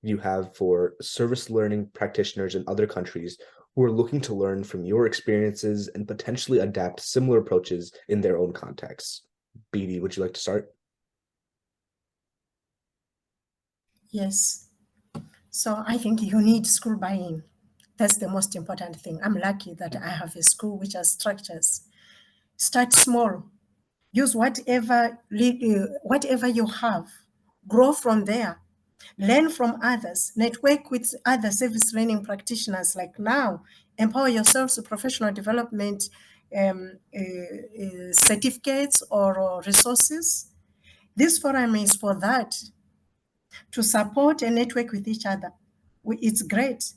you have for service learning practitioners in other countries who are looking to learn from your experiences and potentially adapt similar approaches in their own contexts? BD, would you like to start? Yes. So I think you need school buy-in. That's the most important thing. I'm lucky that I have a school which has structures. Start small. Use whatever you have. Grow from there. Learn from others. Network with other service learning practitioners. Like now, empower yourselves with professional development certificates or resources. This forum is for that, to support and network with each other. It's great.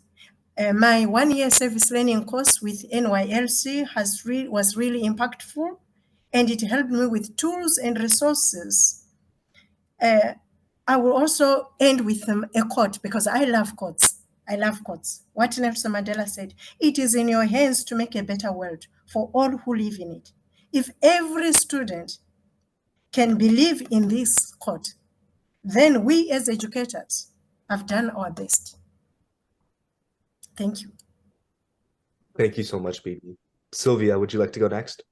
My one-year service learning course with NYLC was really impactful, and it helped me with tools and resources. I will also end with a quote, because I love quotes. I love quotes. What Nelson Mandela said, "It is in your hands to make a better world for all who live in it." If every student can believe in this quote, then we as educators have done our best. Thank you. Thank you so much, BD. Sylvia, would you like to go next?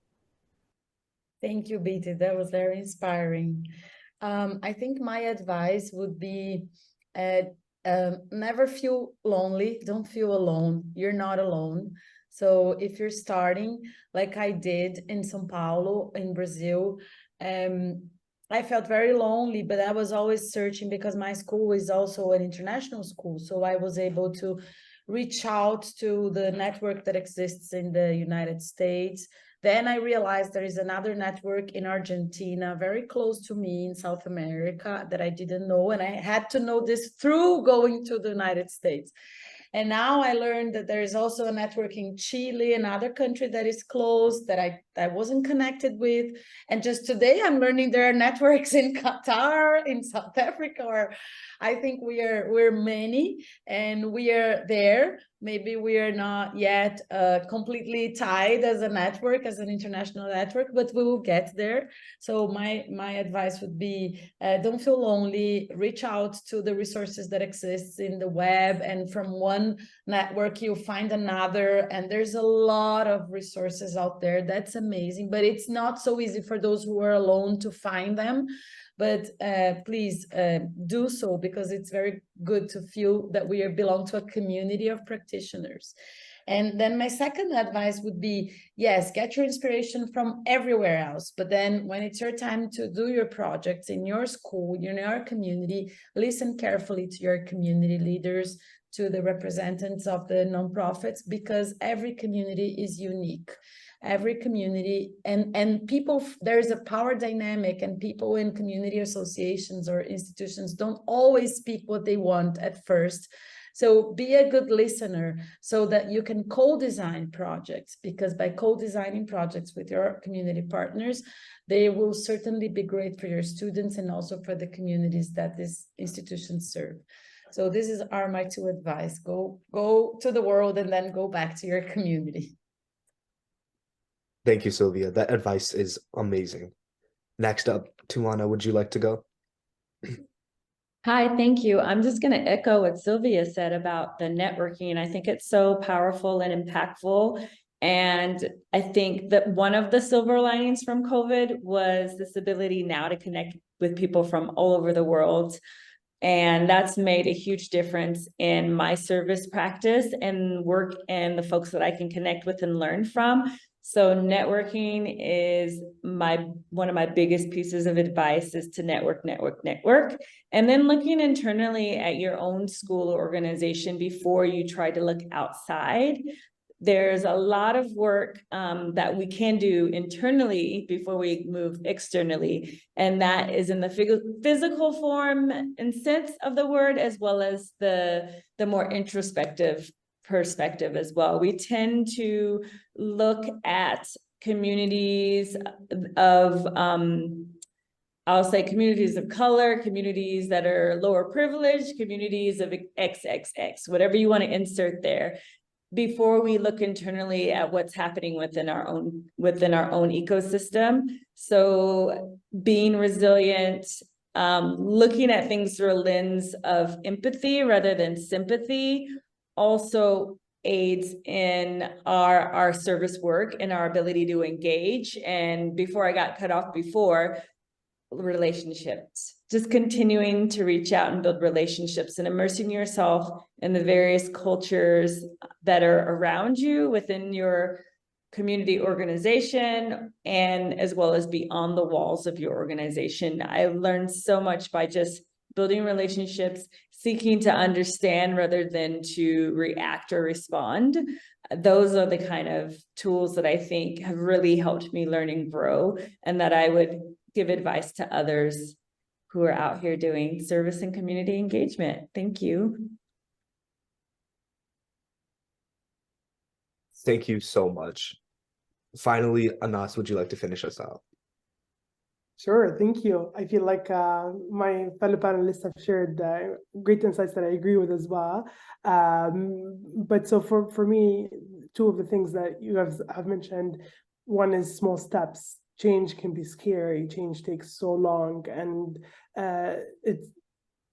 Thank you, BT. That was very inspiring. I think my advice would be never feel lonely. Don't feel alone. You're not alone. So if you're starting, like I did in São Paulo, in Brazil, I felt very lonely, but I was always searching because my school is also an international school. So I was able to reach out to the network that exists in the United States. Then I realized there is another network in Argentina, very close to me in South America, that I didn't know. And I had to know this through going to the United States. And now I learned that there is also a network in Chile, another country that is close that I wasn't connected with. And just today I'm learning there are networks in Qatar, in South Africa, or I think we're many and we are there. Maybe we are not yet completely tied as a network, as an international network, but we will get there. So my advice would be, don't feel lonely, reach out to the resources that exist in the web, and from one network you'll find another, and there's a lot of resources out there. That's amazing, but it's not so easy for those who are alone to find them. But please do so, because it's very good to feel that we belong to a community of practitioners. And then my second advice would be, yes, get your inspiration from everywhere else. But then when it's your time to do your projects in your school, in your community, listen carefully to your community leaders, to the representatives of the nonprofits, because every community is unique. Every community and people, there's a power dynamic, and people in community associations or institutions don't always speak what they want at first. So be a good listener so that you can co-design projects, because by co-designing projects with your community partners, they will certainly be great for your students and also for the communities that these institutions serve. So this are my two advice. Go to the world and then go back to your community. Thank you, Sylvia. That advice is amazing. Next up, Tuana, would you like to go? Hi, thank you. I'm just going to echo what Sylvia said about the networking. I think it's so powerful and impactful. And I think that one of the silver linings from COVID was this ability now to connect with people from all over the world And that's made a huge difference in my service practice and work and the folks that I can connect with and learn from. So networking is one of my biggest pieces of advice is to network. And then looking internally at your own school or organization before you try to look outside. There's a lot of work that we can do internally before we move externally. And that is in the physical form and sense of the word, as well as the more introspective perspective as well. We tend to look at communities of, I'll say communities of color, communities that are lower privileged, communities of XXX, whatever you want to insert there, before we look internally at what's happening within our own ecosystem. So being resilient, looking at things through a lens of empathy rather than sympathy also aids in our service work and our ability to engage. And before I got cut off before, relationships, just continuing to reach out and build relationships and immersing yourself in the various cultures that are around you within your community organization and as well as beyond the walls of your organization. I learned so much by just building relationships, seeking to understand rather than to react or respond. Those are the kind of tools that I think have really helped me learn and grow, and that I would give advice to others who are out here doing service and community engagement. Thank you. Thank you so much. Finally, Anas, would you like to finish us out? Sure, thank you. I feel like my fellow panelists have shared great insights that I agree with as well. But so for me, two of the things that you guys have mentioned, one is small steps. Change can be scary. Change takes so long, and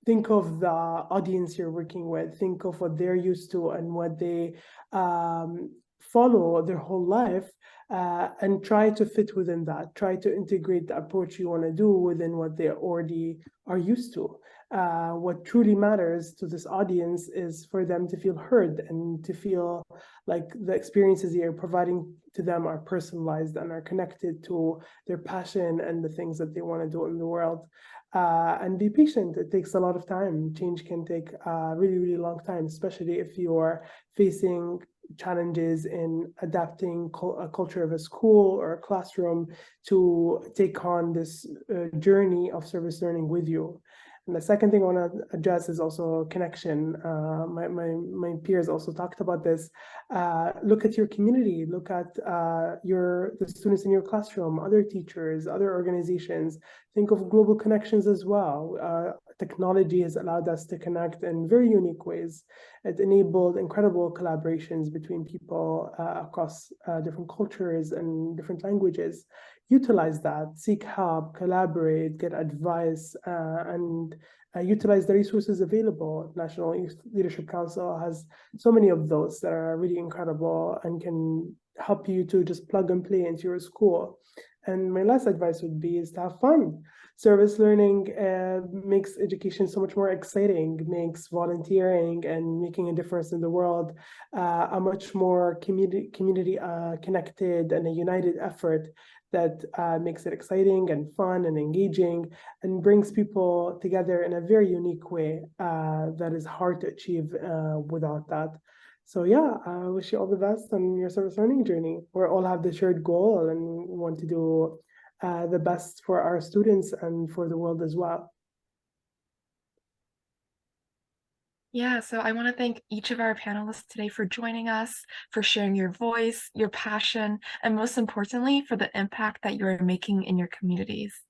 think of the audience you're working with. Think of what they're used to and what they follow their whole life, and try to fit within that. Try to integrate the approach you want to do within what they already are used to. What truly matters to this audience is for them to feel heard and to feel like the experiences you're providing to them are personalized and are connected to their passion and the things that they want to do in the world. And be patient. It takes a lot of time. Change can take a really, really long time, especially if you are facing challenges in adapting a culture of a school or a classroom to take on this journey of service learning with you. And the second thing I want to address is also connection. My peers also talked about this. Look at your community. Look at the students in your classroom, other teachers, other organizations. Think of global connections as well. Technology has allowed us to connect in very unique ways. It enabled incredible collaborations between people across different cultures and different languages. Utilize that, seek help, collaborate, get advice, and utilize the resources available. National Youth Leadership Council has so many of those that are really incredible and can help you to just plug and play into your school. And my last advice would be is to have fun. Service learning makes education so much more exciting, makes volunteering and making a difference in the world a much more community connected and a united effort that makes it exciting and fun and engaging and brings people together in a very unique way that is hard to achieve without that. So yeah, I wish you all the best on your service learning journey. We all have the shared goal and want to do the best for our students and for the world as well. Yeah, so I want to thank each of our panelists today for joining us, for sharing your voice, your passion, and most importantly, for the impact that you're making in your communities.